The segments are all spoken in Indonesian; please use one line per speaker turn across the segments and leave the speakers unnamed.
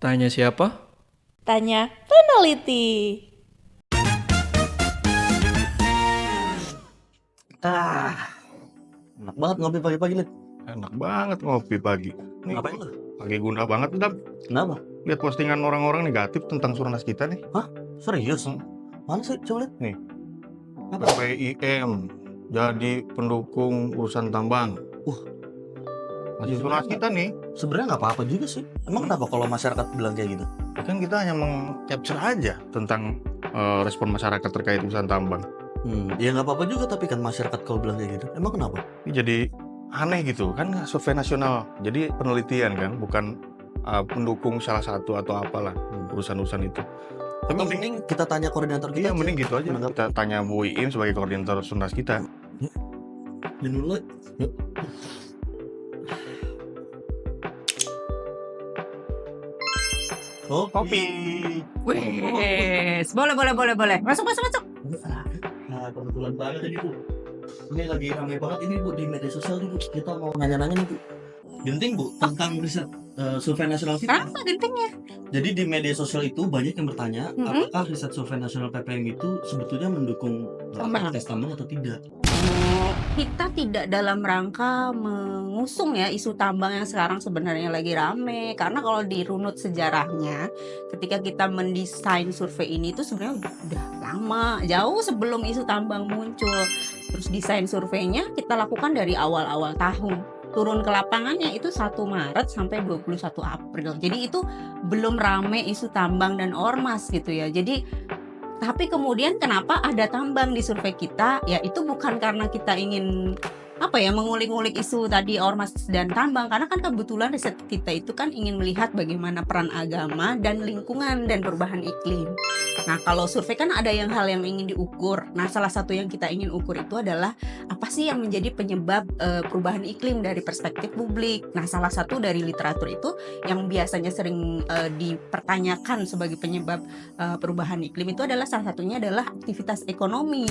Tanya siapa?
Tanya peneliti.
Enak banget ngopi pagi-pagi, Lid.
Enak banget ngopi pagi. Nih,
Ngapain lu?
lagi gundah banget, Dam.
Kenapa?
Lihat postingan orang-orang negatif tentang Surnas kita nih.
Serius? Mana sih? Coba lihat.
Nih.
Apa?
PIM jadi pendukung urusan tambang. Masih Surnas kita nih.
Sebenarnya nggak apa-apa juga sih. Emang kenapa kalau masyarakat bilang kayak gitu?
Kan kita hanya meng-capture aja tentang respon masyarakat terkait urusan tambang.
Ya nggak apa-apa juga, tapi kan masyarakat kalau bilang kayak gitu. Emang kenapa?
Ini jadi aneh gitu kan, survei nasional. Jadi penelitian kan, bukan pendukung salah satu atau apalah urusan-urusan itu. Tapi
Atau mending kita tanya koordinator
iya,
kita aja.
mending gitu aja.
Menanggapi.
Kita tanya Bu Iim sebagai koordinator Surnas kita.
Ini dulu, Lid. Yuk.
Kopi.
Wes, boleh. Masuk.
Nah, kebetulan banget ini, Bu. Ini lagi ramai banget ini, Bu, di media sosial nih, Bu. Kita mau nanya-nanya nih, Bu. Genting, Bu, tentang riset survei nasional kita.
Kenapa gentingnya?
Jadi di media sosial itu banyak yang bertanya, apakah riset survei nasional PPM itu sebetulnya mendukung
Tambang.
tes tambang atau tidak?
Kita tidak dalam rangka mengusung ya isu tambang yang sekarang sebenarnya lagi rame. Karena kalau dirunut sejarahnya, ketika kita mendesain survei ini itu sebenarnya udah lama, jauh sebelum isu tambang muncul. Terus desain surveinya kita lakukan dari awal-awal tahun. Turun ke lapangannya itu 1 Maret sampai 21 April. Jadi itu belum rame isu tambang dan ormas gitu ya. Jadi tapi kemudian kenapa ada tambang di survei kita? Ya itu bukan karena kita ingin mengulik-ngulik isu tadi ormas dan tambang, karena kan kebetulan riset kita itu kan ingin melihat bagaimana peran agama dan lingkungan dan perubahan iklim. Nah, kalau survei kan ada hal yang ingin diukur. Nah, salah satu yang kita ingin ukur itu adalah apa sih yang menjadi penyebab perubahan iklim dari perspektif publik. Nah, salah satu dari literatur itu yang biasanya sering dipertanyakan sebagai penyebab perubahan iklim itu adalah salah satunya adalah aktivitas ekonomi.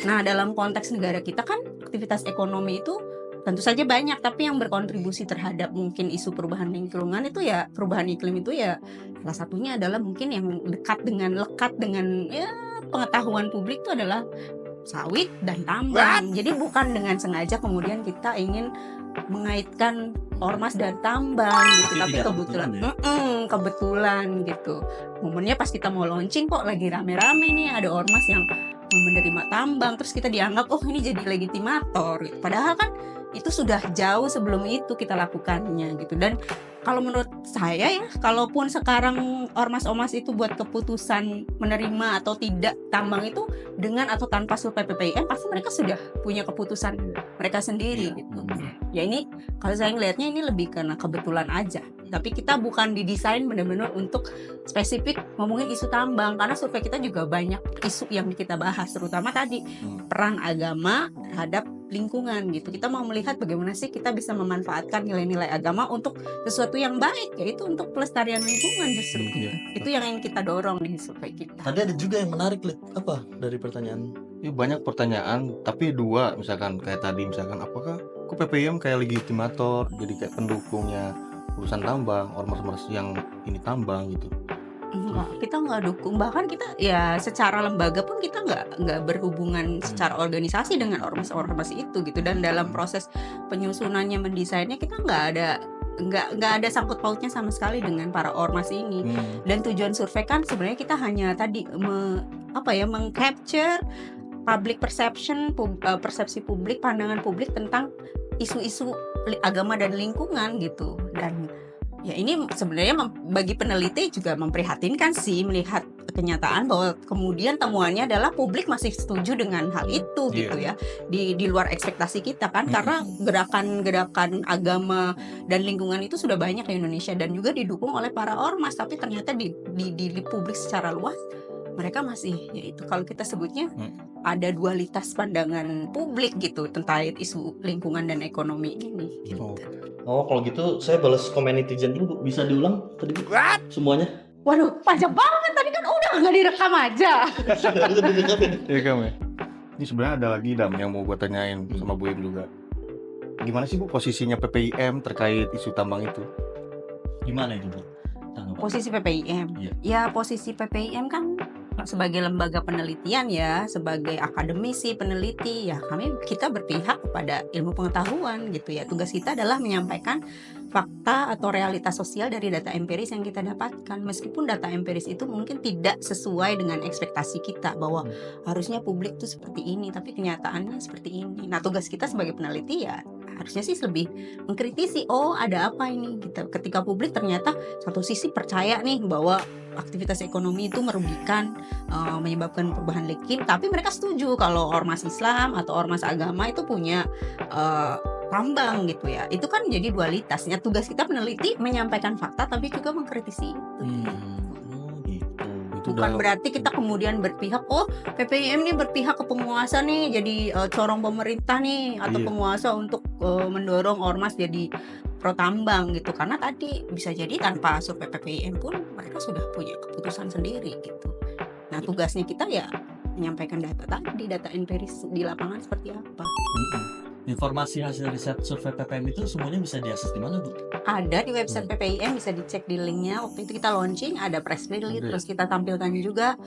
Nah, dalam konteks negara kita kan aktivitas ekonomi itu tentu saja banyak, tapi yang berkontribusi terhadap mungkin isu perubahan lingkungan itu ya perubahan iklim itu ya salah satunya adalah mungkin yang lekat dengan ya pengetahuan publik itu adalah sawit dan tambang. Jadi bukan dengan sengaja kemudian kita ingin mengaitkan ormas dan tambang gitu, tapi
tidak
kebetulan
kebetulan
kebetulan gitu. Momennya pas kita mau launching kok lagi rame-rame nih ada ormas yang menerima tambang, terus kita dianggap oh ini jadi legitimator gitu. Padahal kan itu sudah jauh sebelum itu kita lakukannya gitu. Dan kalau menurut saya ya, kalaupun sekarang ormas-ormas itu buat keputusan menerima atau tidak tambang itu dengan atau tanpa survei PPIM, pasti mereka sudah punya keputusan mereka sendiri gitu. Ya ini kalau saya ngelihatnya ini lebih karena kebetulan aja. Tapi kita bukan didesain benar-benar untuk spesifik ngomongin isu tambang, karena survei kita juga banyak isu yang kita bahas, terutama tadi peran agama terhadap lingkungan gitu. Kita mau melihat bagaimana sih kita bisa memanfaatkan nilai-nilai agama untuk sesuatu yang baik, yaitu untuk pelestarian lingkungan justru gitu. Itu yang ingin kita dorong di survei kita.
Tadi ada juga yang menarik, Lid. Apa dari pertanyaan?
Ini banyak pertanyaan, tapi dua misalkan kayak tadi misalkan apakah kok PPIM kayak legitimator, jadi kayak pendukungnya urusan tambang, ormas-ormas yang ini tambang gitu.
Enggak, kita nggak dukung. Bahkan kita ya secara lembaga pun kita nggak berhubungan secara organisasi dengan ormas-ormas itu gitu. Dan dalam proses penyusunannya mendesainnya kita nggak ada sangkut pautnya sama sekali dengan para ormas ini. Dan tujuan survei kan sebenarnya kita hanya tadi mengcapture public perception, persepsi publik, pandangan publik tentang isu-isu agama dan lingkungan gitu. Dan ya ini sebenarnya bagi peneliti juga memprihatinkan sih melihat kenyataan bahwa kemudian temuannya adalah publik masih setuju dengan hal itu gitu ya, di luar ekspektasi kita kan, karena gerakan-gerakan agama dan lingkungan itu sudah banyak di Indonesia dan juga didukung oleh para ormas, tapi ternyata di publik secara luas mereka masih, yaitu kalau kita sebutnya ada dualitas pandangan publik gitu tentang isu lingkungan dan ekonomi ini gitu.
Oh, kalau gitu saya balas komen netizen dulu, Bu. Bisa diulang tadi, Bu? Semuanya?
Waduh, panjang banget tadi kan udah nggak direkam aja.
Iya kamu ya. Ini sebenarnya ada lagi Dam yang mau gue tanyain sama Bu Im juga. Gimana sih Bu posisinya PPIM terkait isu tambang itu?
Gimana itu, Bu? tanggapan?
Posisi PPIM.
Iya.
Ya, posisi PPIM kan sebagai lembaga penelitian ya, sebagai akademisi, peneliti, ya kita berpihak kepada ilmu pengetahuan gitu ya. Tugas kita adalah menyampaikan fakta atau realitas sosial dari data empiris yang kita dapatkan. Meskipun data empiris itu mungkin tidak sesuai dengan ekspektasi kita bahwa harusnya publik tuh seperti ini, tapi kenyataannya seperti ini. Nah, tugas kita sebagai peneliti ya harusnya sih lebih mengkritisi, oh ada apa ini gitu. Ketika publik ternyata satu sisi percaya nih bahwa aktivitas ekonomi itu merugikan, menyebabkan perubahan iklim, tapi mereka setuju kalau ormas Islam atau ormas agama itu punya tambang gitu ya. Itu kan jadi dualitasnya. Tugas kita peneliti menyampaikan fakta tapi juga mengkritisi itu.
Itu
Bukan
udah
berarti kita kemudian berpihak, oh PPIM nih berpihak ke penguasa nih, jadi corong pemerintah nih, atau
Iya.
penguasa untuk mendorong ormas jadi pro tambang gitu. Karena tadi bisa jadi tanpa survei PPIM pun mereka sudah punya keputusan sendiri gitu. Nah, tugasnya kita ya menyampaikan data tadi, data empiris di lapangan seperti apa.
Informasi hasil riset survei PPM itu semuanya bisa diakses di mana, Bu?
Ada di website PPIM, bisa dicek di linknya. Waktu itu kita launching, ada press release,
Oke.
terus kita tampilkan juga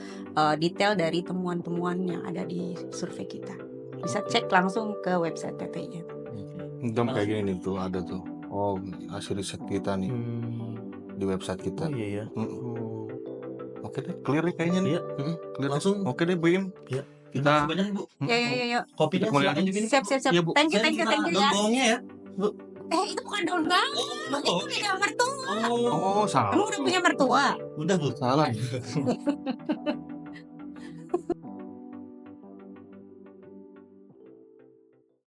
detail dari temuan-temuan yang ada di survei kita. Bisa cek langsung ke website PPIM.
Dom kayak gini nih tuh ada tuh. Oh, hasil riset kita nih di website kita.
Oh iya ya.
Oke deh, clear deh kayaknya nih.
Iya.
Clear
Langsung.
Oke deh, Bim.
Iya.
Kita-
Terima kasih banyak, Bu.
Ya.
Kopinya
Kita mulai
silakan
lagi.
juga nih.
Siap.
Iya, Bu.
Thank you
Saya minta
ya.
dongongnya ya.
Itu bukan daun bawang, itu
Oh,
beda mertua.
oh,
Oh, salah.
Kamu udah punya mertua?
udah, Bu.
Salah.